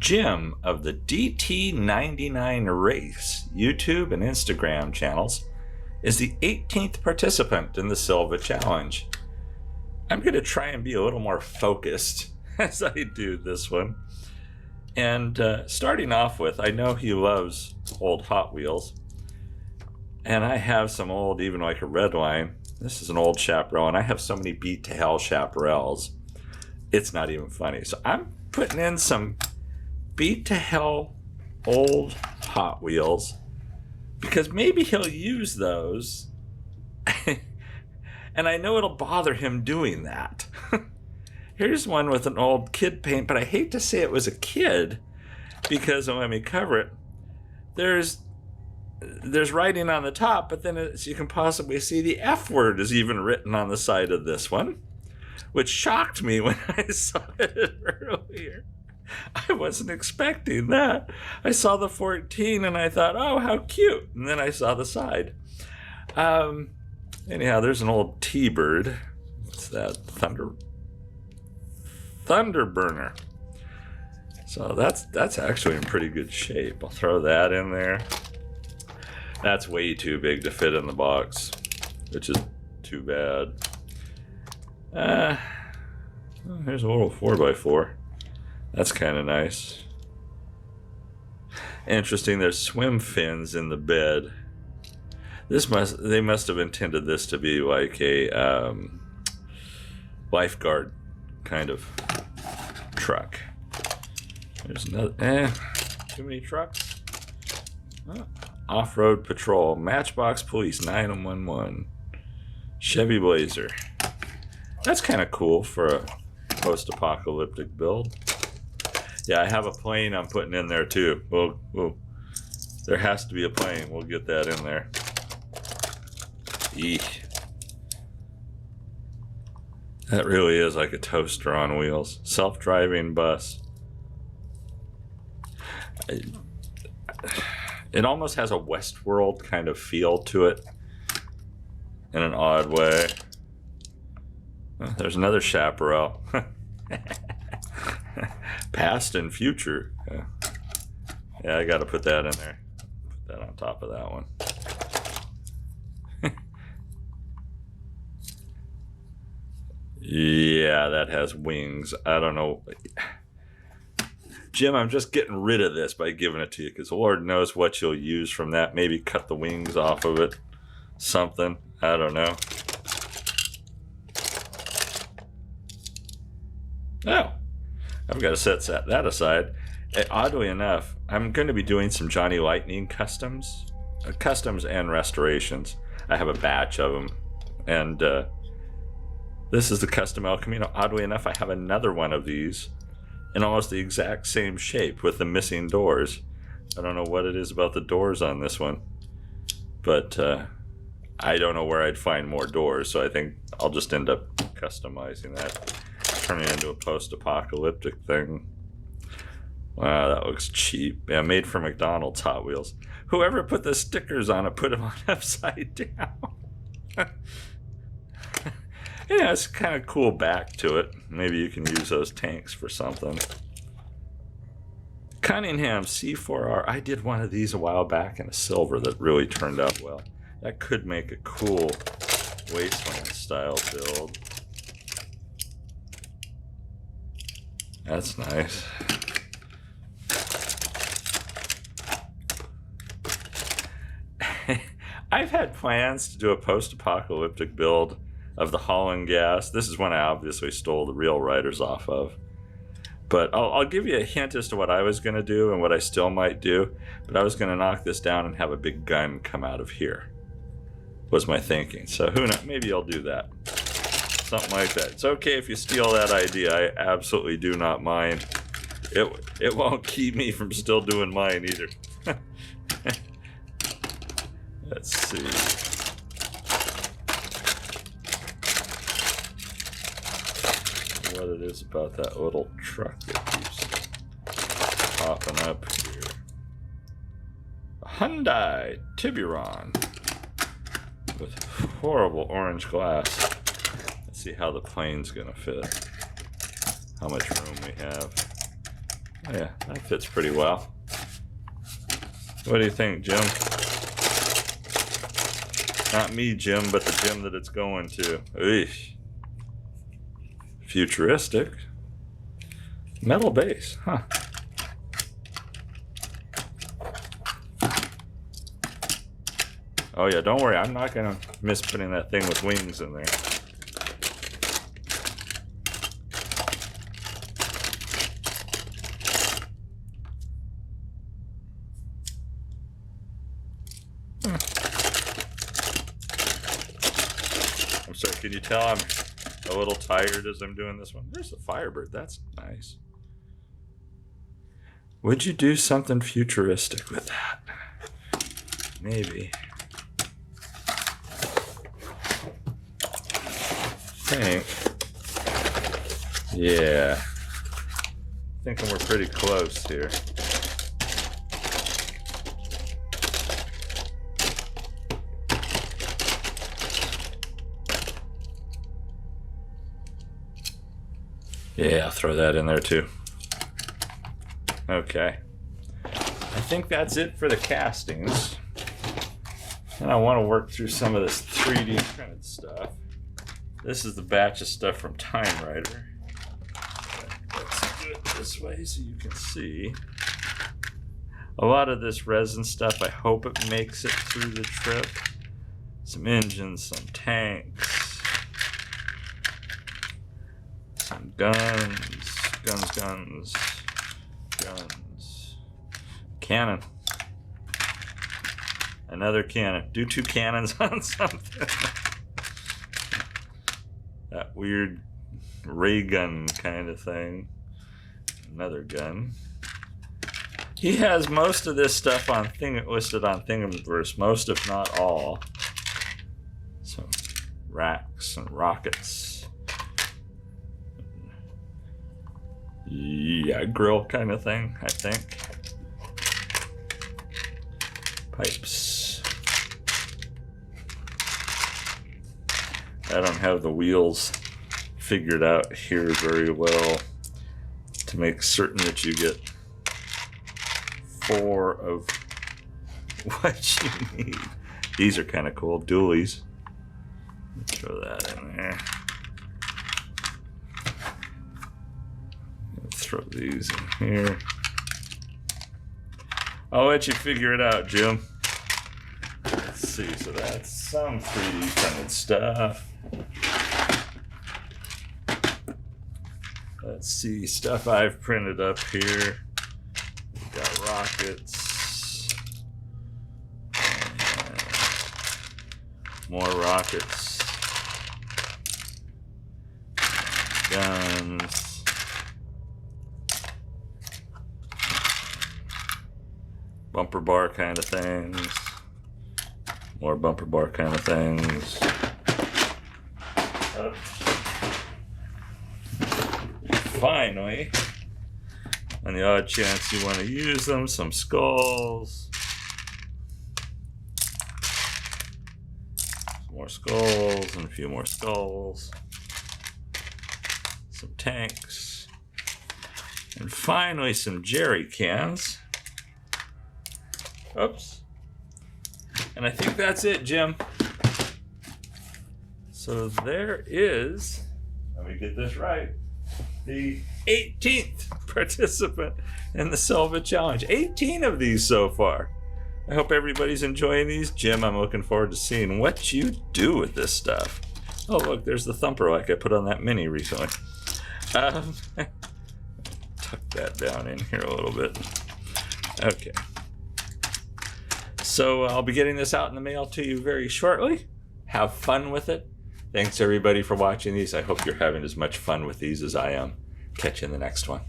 Jim of the DT99Race YouTube and Instagram channels is the 18th participant in the Silva challenge. I'm going to try and be a little more focused as I do this one. And starting off with, I know he loves old Hot Wheels. And I have some old, even like a red line. This is an old Chaparral, and I have so many beat to hell Chaparrals. It's not even funny. So I'm putting in some beat to hell old Hot Wheels because maybe he'll use those. And I know it'll bother him doing that. Here's one with an old kid paint, but I hate to say it was a kid because when we cover it, there's writing on the top, but then as you can possibly see, the F word is even written on the side of this one, which shocked me when I saw it earlier. I wasn't expecting that. I saw the 14 and I thought, oh, how cute. And then I saw the side. Anyhow, there's an old T-Bird. What's that? Thunderburner. So that's actually in pretty good shape. I'll throw that in there. That's way too big to fit in the box, which is too bad. Here's a little 4x4. That's kind of nice. Interesting, there's swim fins in the bed. They must have intended this to be like a lifeguard kind of truck. There's another, too many trucks. Oh. Off-road patrol, Matchbox Police 911, Chevy Blazer. That's kind of cool for a post-apocalyptic build. Yeah, I have a plane I'm putting in there too. Well, there has to be a plane. We'll get that in there. Eek. That really is like a toaster on wheels. Self-driving bus. It almost has a Westworld kind of feel to it in an odd way. Oh, there's another Chaparral. Past and future. Yeah, I got to put that in there. Put that on top of that one. Yeah, that has wings. I don't know. Jim, I'm just getting rid of this by giving it to you because the Lord knows what you'll use from that. Maybe cut the wings off of it. Something. I don't know. Oh, I've got to set that aside. Oddly enough, I'm going to be doing some Johnny Lightning customs and restorations. I have a batch of them. And this is the custom El Camino. Oddly enough, I have another one of these in almost the exact same shape with the missing doors. I don't know what it is about the doors on this one, but I don't know where I'd find more doors, so I think I'll just end up customizing that, turning it into a post-apocalyptic thing. Wow, that looks cheap. Yeah, made for McDonald's Hot Wheels. Whoever put the stickers on it put them on upside down. Yeah, it's kind of cool back to it. Maybe you can use those tanks for something. Cunningham C4R. I did one of these a while back in a silver that really turned out well. That could make a cool wasteland style build. That's nice. I've had plans to do a post-apocalyptic build of the Holland Gas. This is one I obviously stole the real riders off of. But I'll give you a hint as to what I was going to do and what I still might do. But I was going to knock this down and have a big gun come out of here, was my thinking. So who knows? Maybe I'll do that. Something like that. It's okay if you steal that idea. I absolutely do not mind. It won't keep me from still doing mine either. Let's see. What it is about that little truck that keeps popping up here. A Hyundai Tiburon with horrible orange glass. Let's see how the plane's gonna fit. How much room we have. Yeah, that fits pretty well. What do you think, Jim? Not me, Jim, but the Jim that it's going to. Eesh. Futuristic. Metal base, huh? Oh yeah, don't worry, I'm not gonna miss putting that thing with wings in there. I'm sorry, can you tell I'm a little tired as I'm doing this one? There's a Firebird, that's nice. Would you do something futuristic with that? Maybe. I think. Yeah. Thinking we're pretty close here. Yeah, I'll throw that in there too. Okay. I think that's it for the castings. And I want to work through some of this 3D printed stuff. This is the batch of stuff from Time Rider. Let's do it this way so you can see. A lot of this resin stuff, I hope it makes it through the trip. Some engines, some tanks, some guns, guns. Cannon. Another cannon. Do 2 cannons on something. That weird ray gun kind of thing. Another gun. He has most of this stuff on listed on Thingiverse, most if not all. Some racks and rockets. Yeah, grill kind of thing, I think. Pipes. I don't have the wheels figured out here very well to make certain that you get 4 of what you need. These are kind of cool, dualies. Throw that in there. Throw these in here. I'll let you figure it out, Jim. Let's see, so that's some 3D printed stuff. Let's see, stuff I've printed up here. We've got rockets. More rockets. Guns. Bumper bar kind of things. More bumper bar kind of things. Finally, on the odd chance you want to use them, some skulls. Some more skulls and a few more skulls. Some tanks. And finally some jerry cans. Oops. And I think that's it, Jim. So there is, let me get this right, the 18th participant in the Silva challenge. 18 of these so far. I hope everybody's enjoying these. Jim, I'm looking forward to seeing what you do with this stuff. Oh, look, there's the thumper like I put on that Mini recently. Tuck that down in here a little bit. Okay. So I'll be getting this out in the mail to you very shortly. Have fun with it. Thanks everybody for watching these. I hope you're having as much fun with these as I am. Catch you in the next one.